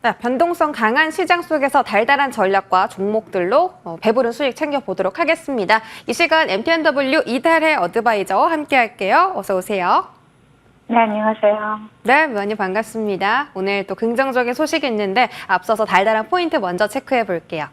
네, 변동성 강한 시장 속에서 달달한 전략과 종목들로 배부른 수익 챙겨보도록 하겠습니다. 이 시간 MTNW 이달의 어드바이저와 함께 할게요. 어서 오세요. 네, 안녕하세요. 네, 의원님 반갑습니다. 오늘 또 긍정적인 소식이 있는데 앞서서 달달한 포인트 먼저 체크해 볼게요.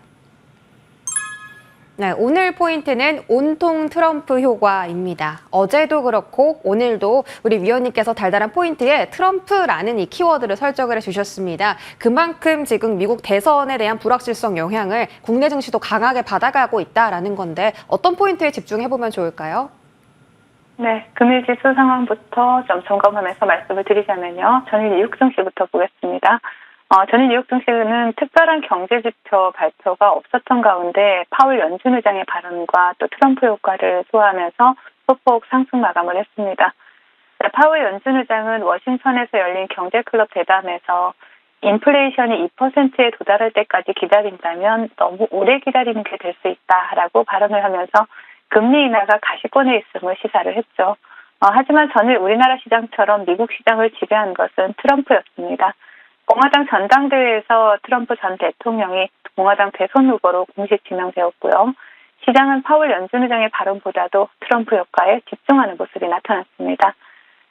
네, 오늘 포인트는 온통 트럼프 효과입니다. 어제도 그렇고 오늘도 우리 위원님께서 달달한 포인트에 트럼프라는 이 키워드를 설정을 해주셨습니다. 그만큼 지금 미국 대선에 대한 불확실성 영향을 국내 증시도 강하게 받아가고 있다라는 건데 어떤 포인트에 집중해보면 좋을까요? 네, 금일 지수 상황부터 좀 점검하면서 말씀을 드리자면요. 전일 뉴욕 증시부터 보겠습니다. 전일 뉴욕 증시는 특별한 경제 지표 발표가 없었던 가운데 파월 연준 의장의 발언과 또 트럼프 효과를 소화하면서 소폭 상승 마감을 했습니다. 파월 연준 의장은 워싱턴에서 열린 경제클럽 대담에서 인플레이션이 2%에 도달할 때까지 기다린다면 너무 오래 기다리는 게 될 수 있다라고 발언을 하면서 금리 인하가 가시권에 있음을 시사를 했죠. 하지만 전일 우리나라 시장처럼 미국 시장을 지배한 것은 트럼프였습니다. 공화당 전당대회에서 트럼프 전 대통령이 공화당 대선 후보로 공식 지명되었고요. 시장은 파월 연준 의장의 발언보다도 트럼프 효과에 집중하는 모습이 나타났습니다.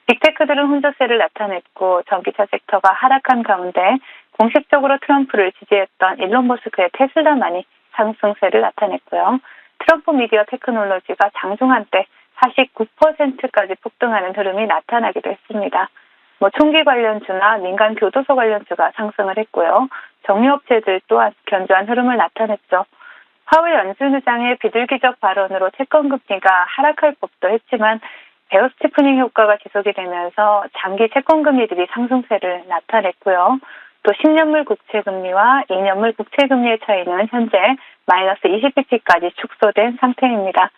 빅테크들은 혼조세를 나타냈고 전기차 섹터가 하락한 가운데 공식적으로 트럼프를 지지했던 일론 머스크의 테슬라만이 상승세를 나타냈고요. 트럼프 미디어 테크놀로지가 장중 한때 49%까지 폭등하는 흐름이 나타나기도 했습니다. 총기 관련주나 민간 교도소 관련주가 상승을 했고요. 정유업체들 또한 견조한 흐름을 나타냈죠. 파월 연준 의장의 비둘기적 발언으로 채권금리가 하락할 법도 했지만 베어 스티프닝 효과가 지속이 되면서 장기 채권금리들이 상승세를 나타냈고요. 또 10년물 국채금리와 2년물 국채금리의 차이는 현재 마이너스 20bp까지 축소된 상태입니다.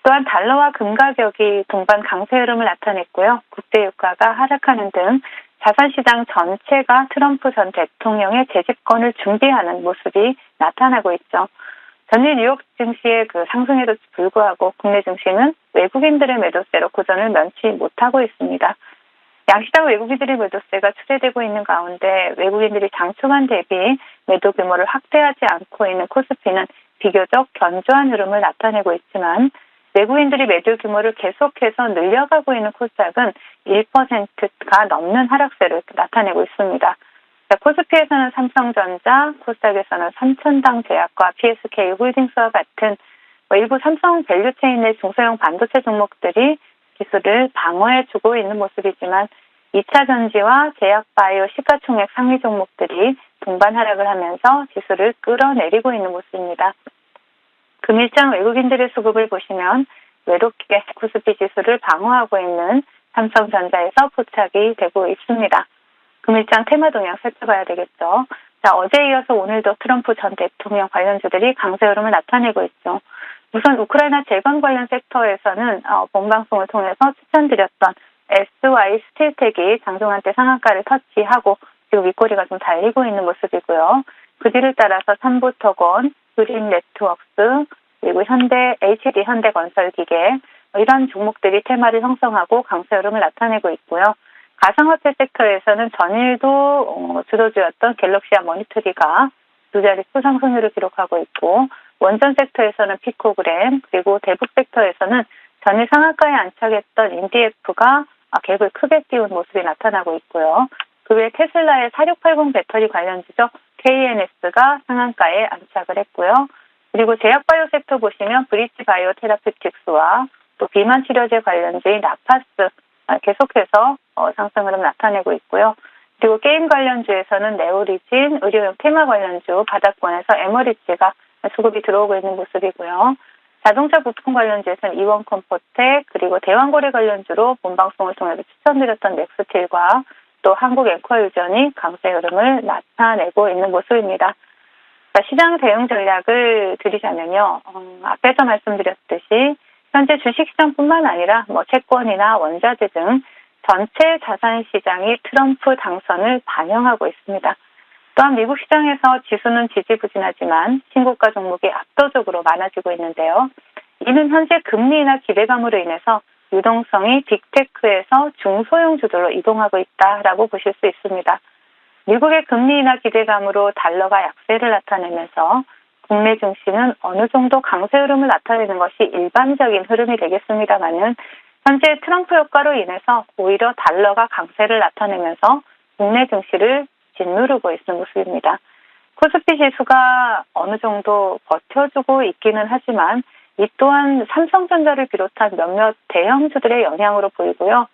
또한 달러와 금 가격이 동반 강세 흐름을 나타냈고요. 국제유가가 하락하는 등 자산시장 전체가 트럼프 전 대통령의 재집권을 준비하는 모습이 나타나고 있죠. 전일 뉴욕 증시의 상승에도 불구하고 국내 증시는 외국인들의 매도세로 고전을 면치 못하고 있습니다. 양시장 외국인들의 매도세가 추세되고 있는 가운데 외국인들이 장초간 대비 매도 규모를 확대하지 않고 있는 코스피는 비교적 견조한 흐름을 나타내고 있지만 외국인들이 매도 규모를 계속해서 늘려가고 있는 코스닥은 1%가 넘는 하락세를 나타내고 있습니다. 코스피에서는 삼성전자, 코스닥에서는 삼천당 제약과 PSK 홀딩스와 같은 일부 삼성 밸류체인 내 중소형 반도체 종목들이 기술을 방어해주고 있는 모습이지만 2차 전지와 제약바이오 시가총액 상위 종목들이 동반 하락을 하면서 지수를 끌어내리고 있는 모습입니다. 금일장 외국인들의 수급을 보시면 외롭게 코스피 지수를 방어하고 있는 삼성전자에서 포착이 되고 있습니다. 금일장 테마 동향 살펴봐야 되겠죠. 어제에 이어서 오늘도 트럼프 전 대통령 관련주들이 강세 흐름을 나타내고 있죠. 우선 우크라이나 재건 관련 섹터에서는 본방송을 통해서 추천드렸던 SY 스틸텍이 장중 한때 상한가를 터치하고 지금 윗꼬리가 좀 달리고 있는 모습이고요. 그 뒤를 따라서 삼부토건, 그린 네트워크스, 그리고 HD 현대건설기계 이런 종목들이 테마를 형성하고 강세 흐름을 나타내고 있고요. 가상화폐 섹터에서는 전일도 주도주였던 갤럭시와 머니터리가 두 자릿수 상승률을 기록하고 있고 원전 섹터에서는 피코그램 그리고 대북 섹터에서는 전일 상한가에 안착했던 인디에프가 갭을 크게 띄운 모습이 나타나고 있고요. 그 외에 테슬라의 4680 배터리 관련주죠. KNS가 상한가에 안착을 했고요. 그리고 제약바이오 섹터 보시면 브리지 바이오 테라피틱스와 또 비만 치료제 관련주인 라파스 계속해서 상승 흐름 나타내고 있고요. 그리고 게임 관련주에서는 네오리진, 의료용 테마 관련주 바닥권에서 에머리지가 수급이 들어오고 있는 모습이고요. 자동차 부품 관련주에서는 이원컴포텍 그리고 대왕거래 관련주로 본방송을 통해서 추천드렸던 넥스틸과 또 한국 앵커유전이 강세 흐름을 나타내고 있는 모습입니다. 시장 대응 전략을 드리자면요. 앞에서 말씀드렸듯이 현재 주식시장뿐만 아니라 채권이나 원자재 등 전체 자산시장이 트럼프 당선을 반영하고 있습니다. 또한 미국 시장에서 지수는 지지부진하지만 신고가 종목이 압도적으로 많아지고 있는데요. 이는 현재 금리 인하 기대감으로 인해서 유동성이 빅테크에서 중소형 주들로 이동하고 있다라고 보실 수 있습니다. 미국의 금리 인하 기대감으로 달러가 약세를 나타내면서 국내 증시는 어느 정도 강세 흐름을 나타내는 것이 일반적인 흐름이 되겠습니다만은 현재 트럼프 효과로 인해서 오히려 달러가 강세를 나타내면서 국내 증시를 짓누르고 있는 모습입니다. 코스피 지수가 어느 정도 버텨주고 있기는 하지만 이 또한 삼성전자를 비롯한 몇몇 대형주들의 영향으로 보이고요.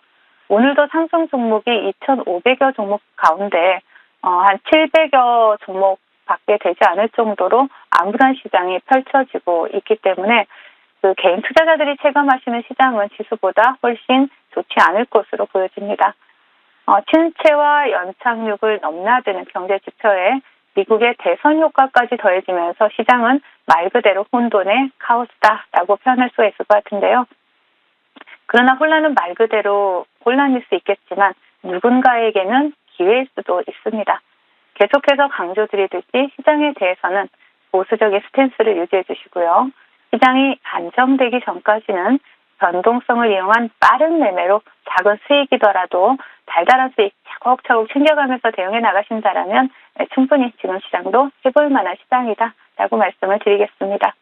오늘도 상승 종목이 2,500여 종목 가운데 한 700여 종목밖에 되지 않을 정도로 암울한 시장이 펼쳐지고 있기 때문에 그 개인 투자자들이 체감하시는 시장은 지수보다 훨씬 좋지 않을 것으로 보여집니다. 침체와 연착륙을 넘나드는 경제 지표에 미국의 대선 효과까지 더해지면서 시장은 말 그대로 혼돈의 카오스다라고 표현할 수가 있을 것 같은데요. 그러나 혼란은 말 그대로 혼란일 수 있겠지만 누군가에게는 기회일 수도 있습니다. 계속해서 강조드리듯이 시장에 대해서는 보수적인 스탠스를 유지해 주시고요. 시장이 안정되기 전까지는 변동성을 이용한 빠른 매매로 작은 수익이더라도 달달한 수익 차곡차곡 챙겨가면서 대응해 나가신다라면 충분히 지금 시장도 해볼 만한 시장이다라고 말씀을 드리겠습니다.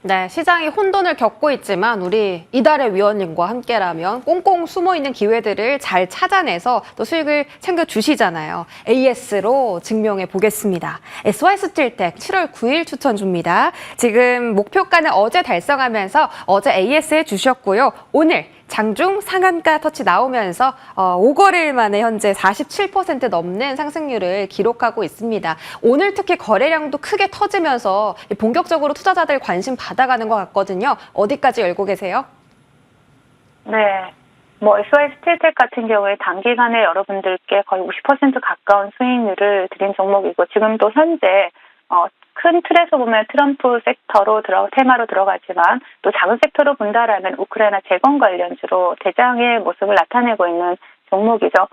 네, 시장이 혼돈을 겪고 있지만 우리 이달의 위원님과 함께라면 꽁꽁 숨어있는 기회들을 잘 찾아내서 또 수익을 챙겨주시잖아요. AS로 증명해 보겠습니다. SY스틸텍 7월 9일 추천 줍니다. 지금 목표가는 어제 달성하면서 어제 AS 해주셨고요. 오늘 장중 상한가 터치 나오면서 5거래일 만에 현재 47% 넘는 상승률을 기록하고 있습니다. 오늘 특히 거래량도 크게 터지면서 본격적으로 투자자들 관심 받아가는 것 같거든요. 어디까지 열고 계세요? 네. SY스틸텍 같은 경우에 단기간에 여러분들께 거의 50% 가까운 수익률을 드린 종목이고 지금도 현재 큰 틀에서 보면 트럼프 섹터로 테마로 들어가지만 또 작은 섹터로 본다라면 우크라이나 재건 관련주로 대장의 모습을 나타내고 있는 종목이죠.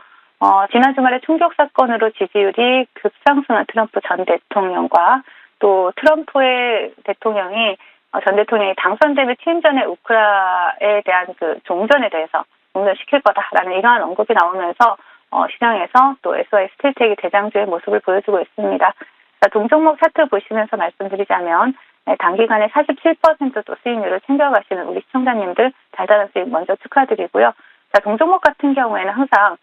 지난 주말에 충격 사건으로 지지율이 급상승한 트럼프 전 대통령과 또 트럼프의 대통령이 전 대통령이 당선되면 취임 전에 우크라이나에 대한 그 종전에 대해서 종전시킬 거다라는 이러한 언급이 나오면서 시장에서 또 SY스틸텍이 대장주의 모습을 보여주고 있습니다. 동종목 차트 보시면서 말씀드리자면 단기간에 47%또 수익률을 챙겨가시는 우리 시청자님들 달달한 수익 먼저 축하드리고요. 동종목 같은 경우에는 항상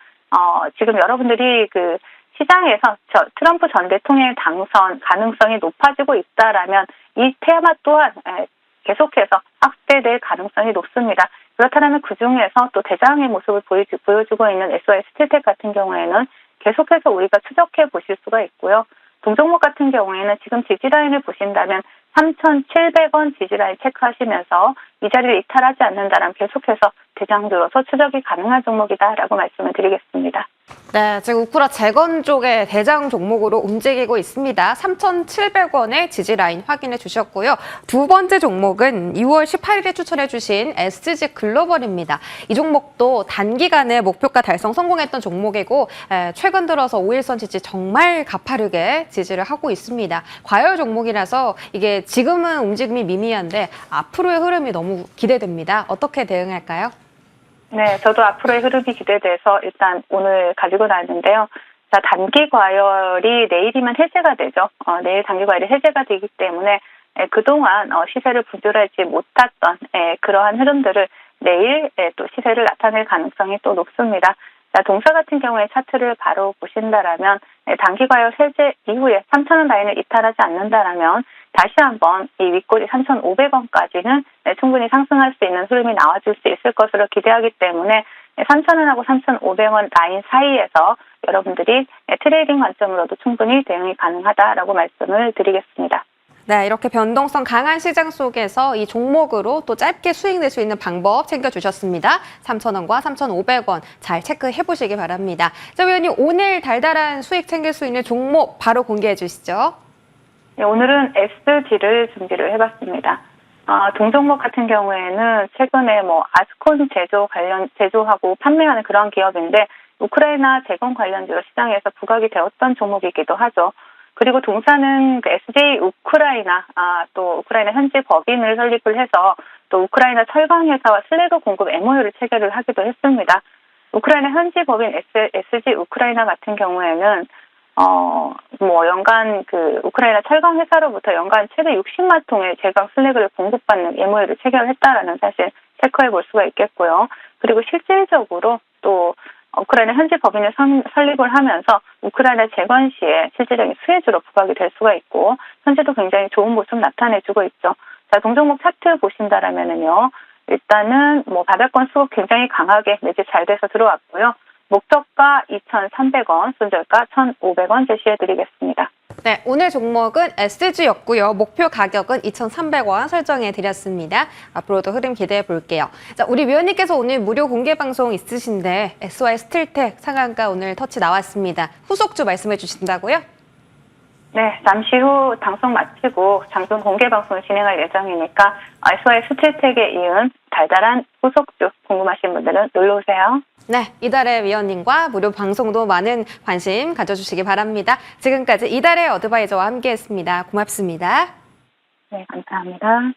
지금 여러분들이 그 시장에서 트럼프 전 대통령의 당선 가능성이 높아지고 있다라면 이 테마 또한 계속해서 확대될 가능성이 높습니다. 그렇다면 그중에서 또 대장의 모습을 보여주고 있는 SY스틸텍 같은 경우에는 계속해서 우리가 추적해 보실 수가 있고요. 동종목 같은 경우에는 지금 지지라인을 보신다면 3,700원 지지라인 체크하시면서 이 자리를 이탈하지 않는다면 계속해서 대장주로서 추적이 가능한 종목이다라고 말씀을 드리겠습니다. 네, 지금 우크라 재건 쪽의 대장 종목으로 움직이고 있습니다. 3,700원의 지지라인 확인해 주셨고요. 두 번째 종목은 2월 18일에 추천해 주신 SG 글로벌입니다. 이 종목도 단기간에 목표가 달성 성공했던 종목이고 최근 들어서 5일선 지지 정말 가파르게 지지를 하고 있습니다. 과열 종목이라서 이게 지금은 움직임이 미미한데 앞으로의 흐름이 너무 기대됩니다. 어떻게 대응할까요? 네, 저도 앞으로의 흐름이 기대돼서 일단 오늘 가지고 나왔는데요. 단기 과열이 내일이면 해제가 되죠. 내일 단기 과열이 해제가 되기 때문에 그동안 시세를 부절하지 못했던 그러한 흐름들을 내일 또 시세를 나타낼 가능성이 또 높습니다. 동사 같은 경우에 차트를 바로 보신다라면 단기 과열 해제 이후에 3,000원 라인을 이탈하지 않는다라면 다시 한번 이 윗꼬리 3,500원까지는 충분히 상승할 수 있는 흐름이 나와줄 수 있을 것으로 기대하기 때문에 3,000원하고 3,500원 라인 사이에서 여러분들이 트레이딩 관점으로도 충분히 대응이 가능하다라고 말씀을 드리겠습니다. 네, 이렇게 변동성 강한 시장 속에서 이 종목으로 또 짧게 수익 낼 수 있는 방법 챙겨주셨습니다. 3,000원과 3,500원 잘 체크해 보시기 바랍니다. 자, 위원님 오늘 달달한 수익 챙길 수 있는 종목 바로 공개해 주시죠. 네, 오늘은 SG를 준비를 해봤습니다. 동종목 같은 경우에는 최근에 아스콘 제조하고 판매하는 그런 기업인데 우크라이나 재건 관련주로 시장에서 부각이 되었던 종목이기도 하죠. 그리고 동사는 그 SJ 우크라이나, 또 우크라이나 현지 법인을 설립을 해서 또 우크라이나 철강회사와 슬래그 공급 MOU를 체결을 하기도 했습니다. 우크라이나 현지 법인 SG 우크라이나 같은 경우에는 뭐 연간 그 우크라이나 철강 회사로부터 연간 최대 60만 통의 제강 슬래그를 공급받는 MOU를 체결했다라는 사실 체크해 볼 수가 있겠고요. 그리고 실질적으로 또 우크라이나 현지 법인을 설립을 하면서 우크라이나 재건 시에 실질적인 수혜주로 부각이 될 수가 있고 현재도 굉장히 좋은 모습 나타내주고 있죠. 자, 동종목 차트 보신다라면은요. 일단은 뭐 바닥권 수급 굉장히 강하게 매집 잘 돼서 들어왔고요. 목표가 2,300원, 손절가 1,500원 제시해드리겠습니다. 네, 오늘 종목은 SG였고요. 목표 가격은 2,300원 설정해 드렸습니다. 앞으로도 흐름 기대해 볼게요. 자, 우리 위원님께서 오늘 무료 공개 방송 있으신데 SY 스틸텍 상한가 오늘 터치 나왔습니다. 후속주 말씀해 주신다고요? 네, 잠시 후 방송 마치고 장중 공개 방송을 진행할 예정이니까 SY 스틸텍에 이은 달달한 후속주 궁금하신 분들은 놀러오세요. 네, 이달의 위원님과 무료 방송도 많은 관심 가져주시기 바랍니다. 지금까지 이달의 어드바이저와 함께했습니다. 고맙습니다. 네, 감사합니다.